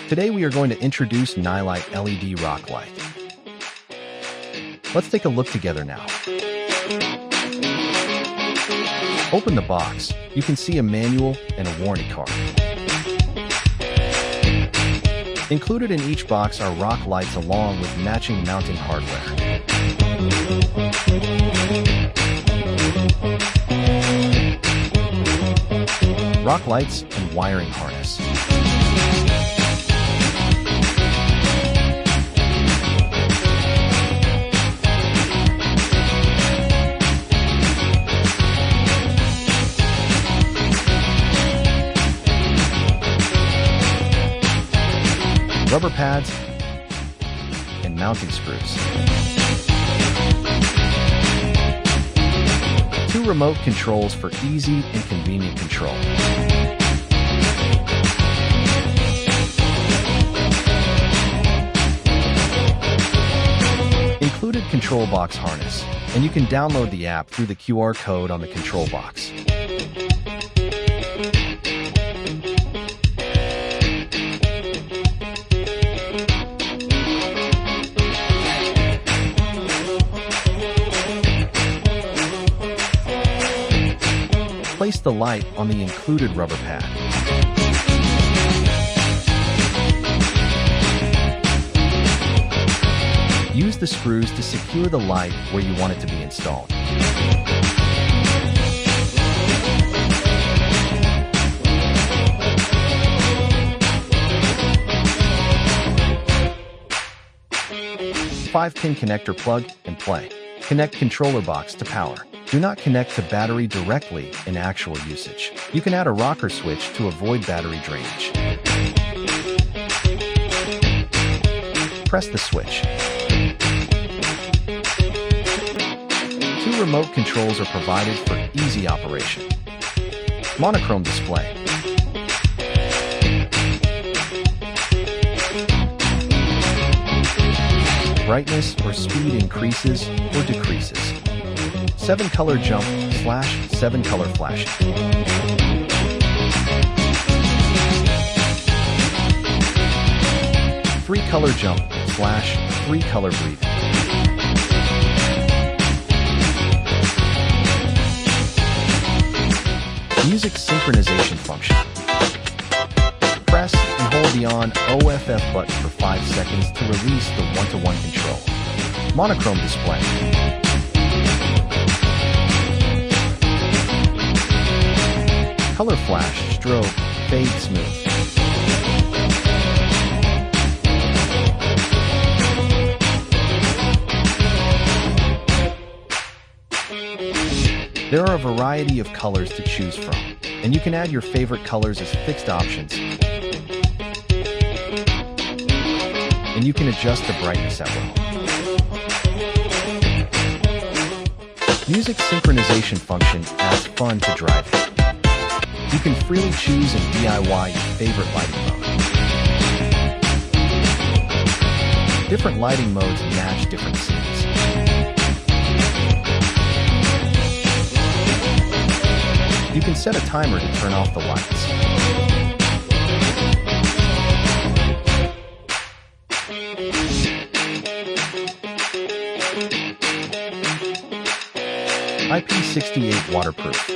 Today we are going to introduce Nilight LED rock light. Let's take a look together now. Open the box. You can see a manual and a warranty card. Included in each box are rock lights along with matching mounting hardware. Rock lights and wiring harness. Rubber pads and mounting screws. 2 remote controls for easy and convenient control. Included control box harness, and you can download the app through the QR code on the control box. Place the light on the included rubber pad. Use the screws to secure the light where you want it to be installed. Five-pin connector plug and play. Connect controller box to power. Do not connect to battery directly in actual usage. You can add a rocker switch to avoid battery drainage. Press the switch. 2 remote controls are provided for easy operation. Monochrome display. Brightness or speed increases or decreases. 7-color jump / 7-color flashing. Three-color jump / 3-color breathing. Music synchronization function. Press and hold the on/OFF button for 5 seconds to release the one-to-one control. Monochrome display. Color flash, strobe, fade smooth. There are a variety of colors to choose from, and you can add your favorite colors as fixed options. And you can adjust the brightness at will. Music synchronization function adds fun to driving. You can freely choose and DIY your favorite lighting mode. Different lighting modes match different scenes. You can set a timer to turn off the lights. IP68 waterproof.